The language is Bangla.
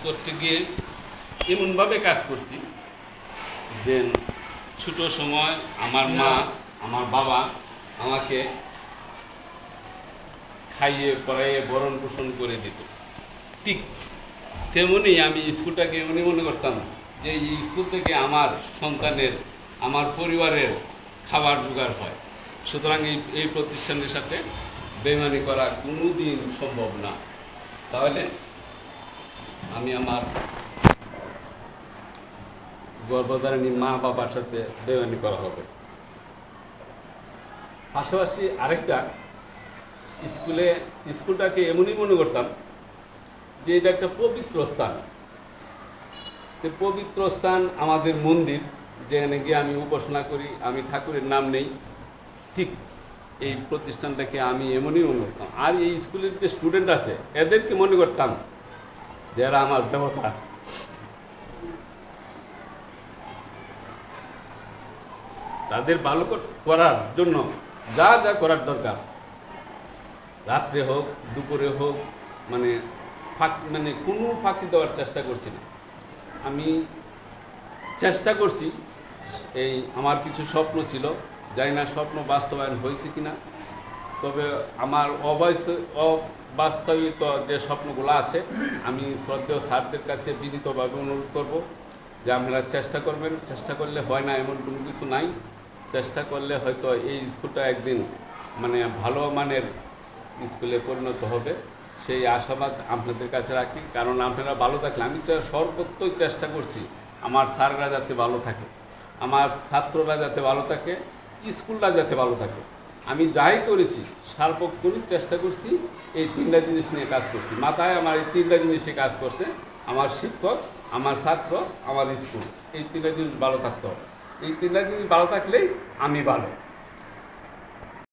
করতে গিয়ে এমনভাবে কাজ করছি যে ছোট সময় আমার মা আমার বাবা আমাকে খাইয়ে পড়াইয়ে ভরণ পোষণ করে দিত। ঠিক তেমনি আমি স্কুলটাকে এমনি মনে করতাম যে এই স্কুল থেকে আমার সন্তানের আমার পরিবারের খাবার জোগাড় হয়। সুতরাং এই প্রতিষ্ঠানের সাথে বেইমানি করা কোনো দিন সম্ভব না। তাহলে আমি আমার গর্ভধারিণী মা বাবার সাথে বেইমানি করা হবে। পাশাপাশি আরেকটা স্কুলটাকে এমনই মনে করতাম যে এটা একটা পবিত্র স্থান। পবিত্র স্থান আমাদের মন্দির, যেখানে গিয়ে আমি উপাসনা করি, আমি ঠাকুরের নাম নেই। ঠিক এই প্রতিষ্ঠানটাকে আমি এমনই মনে করতাম। আর এই স্কুলের যে স্টুডেন্ট আছে এদেরকে মনে করতাম যারা আমার দেবতা। তাদের ভালো করার জন্য যা যা করার দরকার, রাত্রে হোক দুপুরে হোক, মানে কোনো ফাঁকি দেওয়ার চেষ্টা করছি না। আমি চেষ্টা করছি, এই আমার কিছু স্বপ্ন ছিল, জানি না স্বপ্ন বাস্তবায়ন হয়েছে কিনা, তবে আমার অবাস্তবিত যে স্বপ্নগুলো আছে আমি শ্রদ্ধেয় স্যারদের কাছে বিনীতভাবে অনুরোধ করব যে আপনারা চেষ্টা করবেন। চেষ্টা করলে হয় না এমন কোনো কিছু নাই। চেষ্টা করলে হয়তো এই স্কুলটা একদিন মানে ভালো মানের স্কুলে পরিণত হবে, সেই আশাবাদ আপনাদের কাছে রাখি। কারণ আপনারা ভালো থাকলে, আমি সর্বত্রই চেষ্টা করছি আমার স্যাররা যাতে ভালো থাকে, আমার ছাত্ররা যাতে ভালো থাকে, স্কুলটা যাতে ভালো থাকে। আমি যাই করেছি সার্বক্ষণিক চেষ্টা করছি, এই তিনটা জিনিস নিয়ে কাজ করছি। মাথায় আমার এই তিনটা জিনিসে কাজ করছে, আমার শিক্ষক, আমার ছাত্র, আমার স্কুল। এই তিনটা জিনিস ভালো থাকতে হবে। এই তিনটা জিনিস ভালো থাকলেই আমি ভালো।